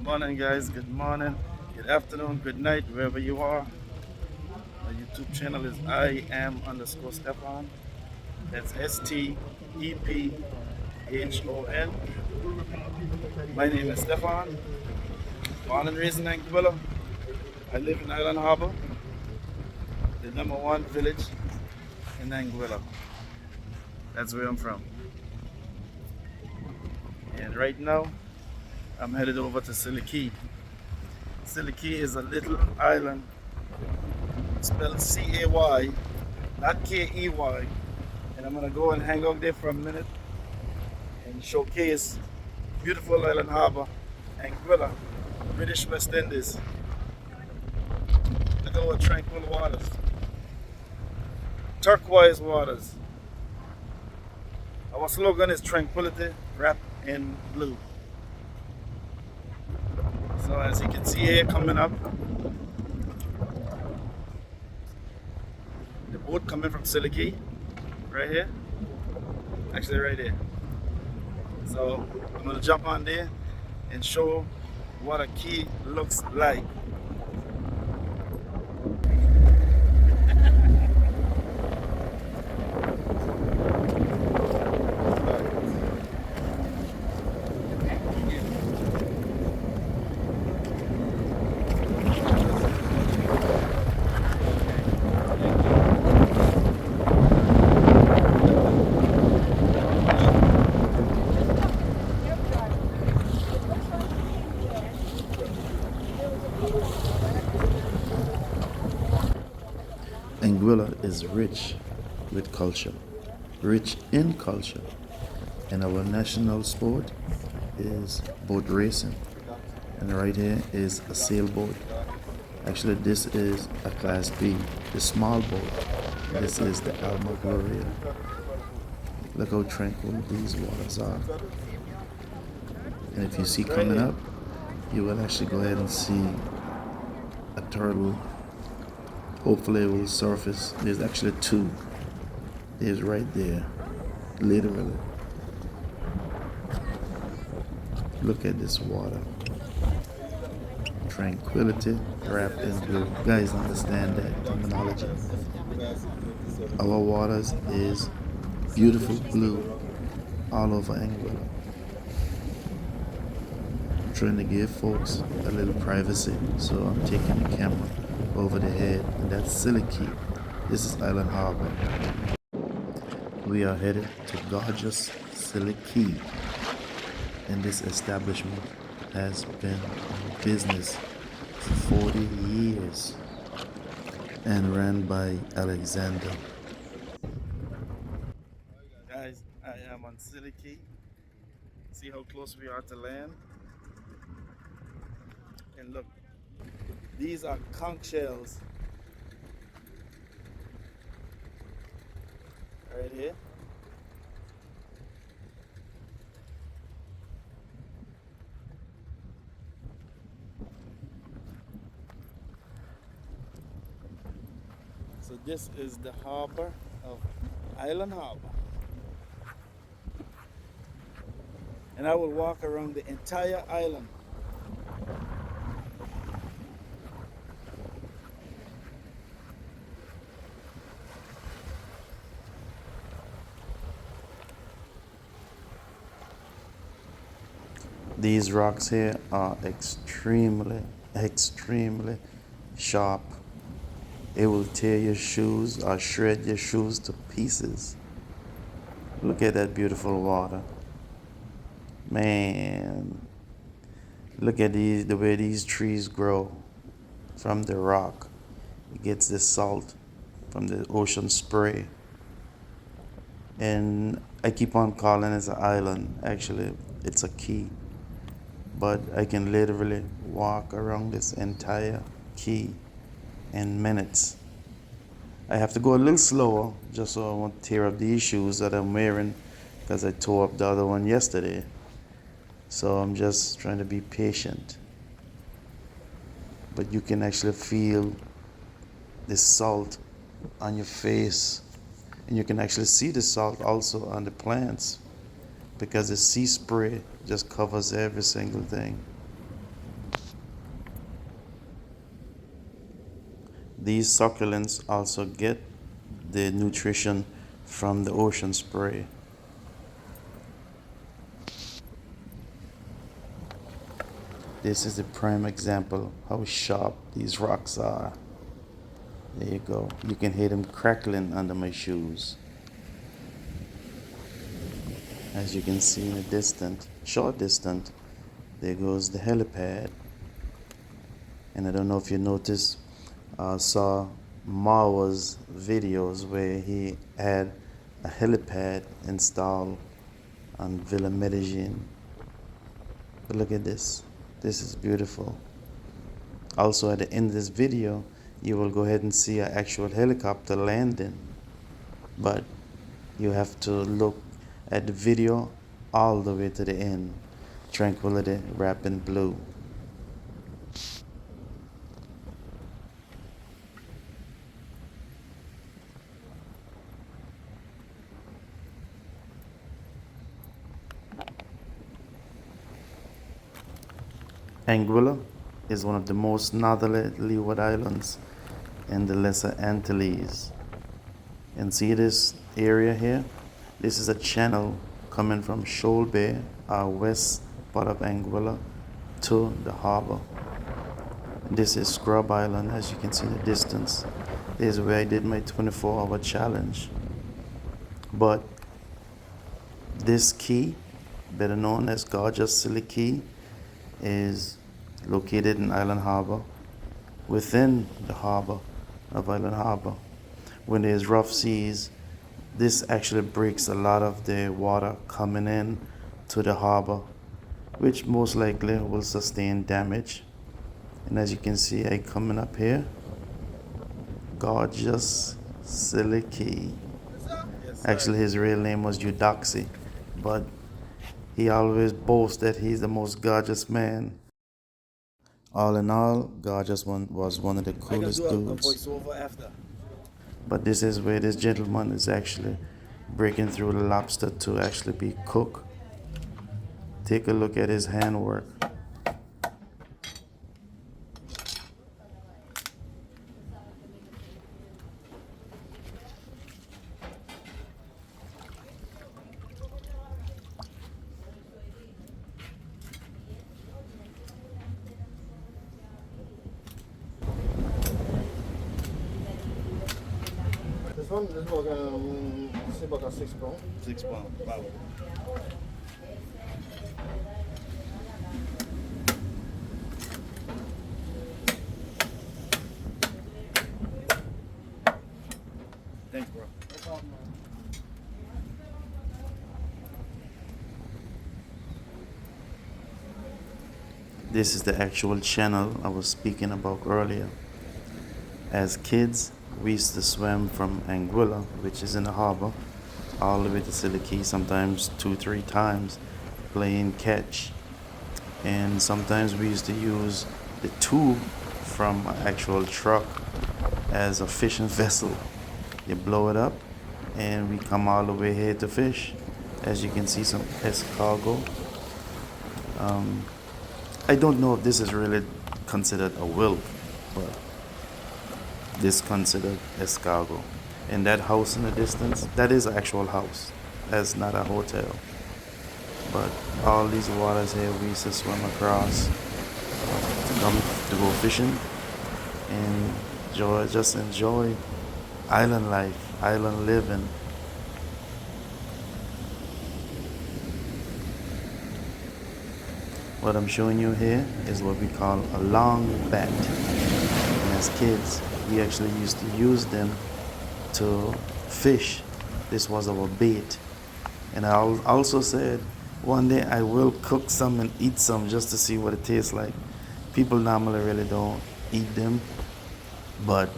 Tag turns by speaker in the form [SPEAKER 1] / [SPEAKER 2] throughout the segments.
[SPEAKER 1] Morning, guys. Good morning, good afternoon, good night, wherever you are. My YouTube channel is I am underscore Stephon. That's Stephon. My name is Stephon. Born and raised in Anguilla. I live in Island Harbor, the number one village in Anguilla. That's where I'm from. And right now, I'm headed over to Siliki Key. Siliki Key is a little island spelled C-A-Y, not K-E-Y. And I'm gonna go and hang out there for a minute and showcase beautiful island harbor, Anguilla, British West Indies. Look at our tranquil waters, turquoise waters. Our slogan is tranquility wrapped in blue. So as you can see here coming up, the boat coming from Siliki, right here, actually right here. So I'm gonna jump on there and show what a key looks like. Anguilla is rich with culture, rich in culture, and our national sport is boat racing. And right here is a sailboat. Actually, this is a Class B, the small boat. This is the Alma Gloria. Look how tranquil these waters are. And if you see coming up, you will actually go ahead and see a turtle. Hopefully it will surface. There's actually two. There's right there, literally. Look at this water. Tranquility wrapped in blue. You guys understand that terminology. Our waters is beautiful blue all over Anguilla. I'm trying to give folks a little privacy, so I'm taking the camera over the head, and that's Siliki. This is Island Harbor. We are headed to gorgeous Siliki, and this establishment has been in business for 40 years and ran by Alexander. Guys, I am on Siliki. See how close we are to land? And look, these are conch shells right here. So this is the harbor of Island Harbor. And I will walk around the entire island. These rocks here are extremely sharp. It will tear your shoes or shred your shoes to pieces. Look at that beautiful water. Man, look at the way these trees grow from the rock. It gets the salt from the ocean spray. And I keep on calling it an island. Actually, it's a key. But I can literally walk around this entire key in minutes. I have to go a little slower just so I won't tear up these shoes that I'm wearing because I tore up the other one yesterday. So I'm just trying to be patient. But you can actually feel the salt on your face, and you can actually see the salt also on the plants because the sea spray just covers every single thing. these succulents also get the nutrition from the ocean spray. This is a prime example how sharp these rocks are. There you go. You can hear them crackling under my shoes. As you can see in the distant, short distance, there goes the helipad. And I don't know if you noticed, saw Marwa's videos where he had a helipad installed on Villa Medellin. But look at this. This is beautiful. Also at the end of this video, you will go ahead and see an actual helicopter landing. But you have to look at the video all the way to the end. Tranquility wrapped in blue. Anguilla is one of the most northerly Leeward Islands in the Lesser Antilles. And see this area here? This is a channel coming from Shoal Bay, our west part of Anguilla, to the harbor. This is Scrub Island, as you can see in the distance. This is where I did my 24-hour challenge. But this key, better known as gorgeous Scilly Cay, is located in Island Harbor, within the harbor of Island Harbor. When there's rough seas, this actually breaks a lot of the water coming in to the harbor, which most likely will sustain damage. And as you can see, I coming up here, gorgeous Siliki Key. Actually, his real name was Eudoxy, but he always boasts that he's the most gorgeous man. All in all, Gorgeous was one of the coolest dudes. But this is where this gentleman is actually breaking through the lobster to actually be cooked. Take a look at his handwork.
[SPEAKER 2] This about 6 pounds.
[SPEAKER 3] 6 pounds, wow. Thanks, bro.
[SPEAKER 2] No problem, man.
[SPEAKER 1] This is the actual channel I was speaking about earlier. As kids, we used to swim from Anguilla, which is in the harbor, all the way to Scilly Cay, sometimes 2-3 times, playing catch. And sometimes we used to use the tube from an actual truck as a fishing vessel. You blow it up and we come all the way here to fish. As you can see, some escargot. I don't know if this is really considered a whelk, but this considered escargot. And that house in the distance, that is an actual house. That's not a hotel. But all these waters here we used to swim across to come to go fishing and just enjoy island life, island living. What I'm showing you here is what we call a long bat. And as kids, we actually used to use them to fish. This was our bait. And I also said, one day I will cook some and eat some just to see what it tastes like. People normally really don't eat them, but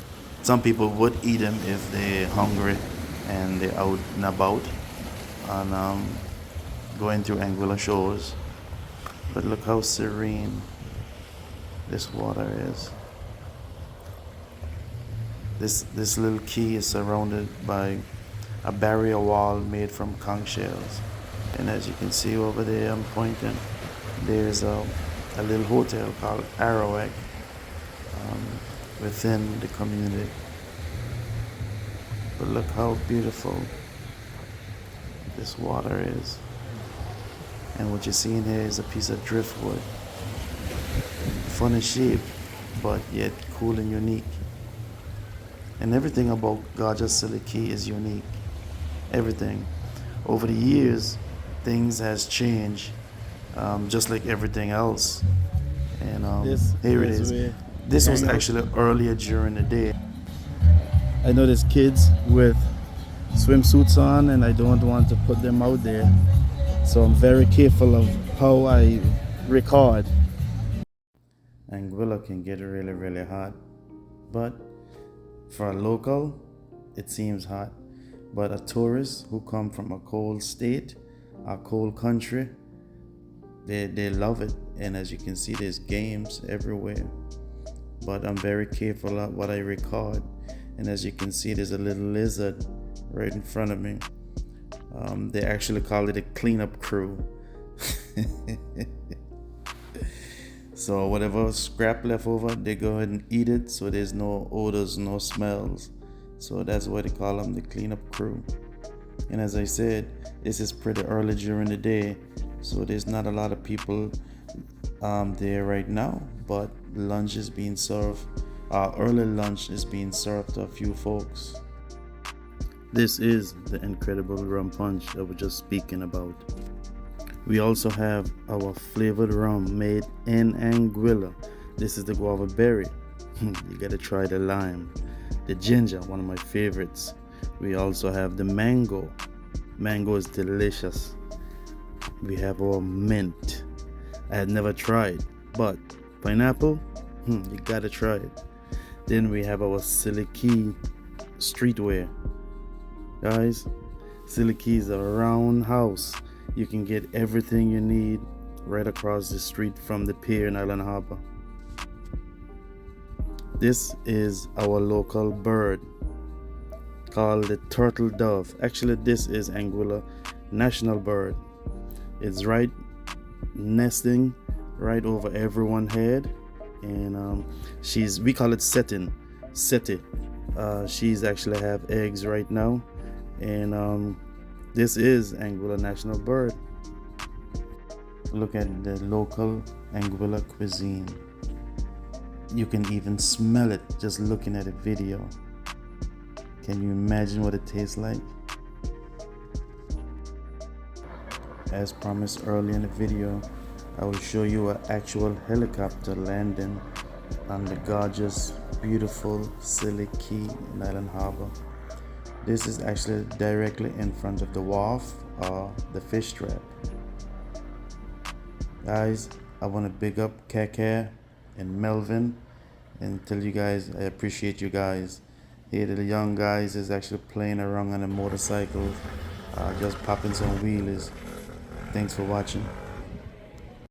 [SPEAKER 1] some people would eat them if they're hungry and they're out and about and going through Anguilla shores. But look how serene this water is. This little key is surrounded by a barrier wall made from conch shells. And as you can see over there, I'm pointing, there's a little hotel called Arawak. within the community. But look how beautiful this water is. And what you're seeing here is a piece of driftwood. Funny shape, but yet cool and unique. And everything about Gorgeous Scilly Cay is unique. Everything. Over the years, things has changed, just like everything else. And here it is. This was actually earlier during the day.
[SPEAKER 4] I know there's kids with swimsuits on, and I don't want to put them out there. So I'm very careful of how I record.
[SPEAKER 1] Anguilla can get really, really hot. But for a local, it seems hot. But a tourist who come from a cold state, a cold country, they love it. And as you can see, there's games everywhere. But I'm very careful of what I record. And as you can see, there's a little lizard right in front of me. They actually call it a cleanup crew. So whatever scrap left over, they go ahead and eat it, so there's no odors, no smells. So that's why they call them the cleanup crew. And as I said, this is pretty early during the day, so there's not a lot of people there right now, but lunch is being served. Early lunch is being served to a few folks. This is the incredible rum punch that we're just speaking about. We also have our flavored rum made in Anguilla. This is the guava berry. You gotta try the lime. The ginger, one of my favorites. We also have the mango. Mango is delicious. We have our mint. I had never tried, but pineapple, you gotta try it. Then we have our Siliki streetwear. Guys, Siliki is a round house. You can get everything you need right across the street from the pier in Island Harbor. This is our local bird called the turtle dove. Actually, this is Anguilla national bird. It's right nesting right over everyone's head, and we call it setting. She's actually have eggs right now, and this is Anguilla national bird. Look at the local Anguilla cuisine. You can even smell it just looking at a video. Can you imagine what it tastes like? As promised early in the video, I will show you an actual helicopter landing on the gorgeous, beautiful Siliki Key in Island Harbor. This is actually directly in front of the wharf or the fish trap. Guys, I want to big up Keke and Melvin and tell you guys I appreciate you guys. Here the young guys is actually playing around on a motorcycle, just popping some wheelies. Thanks for watching.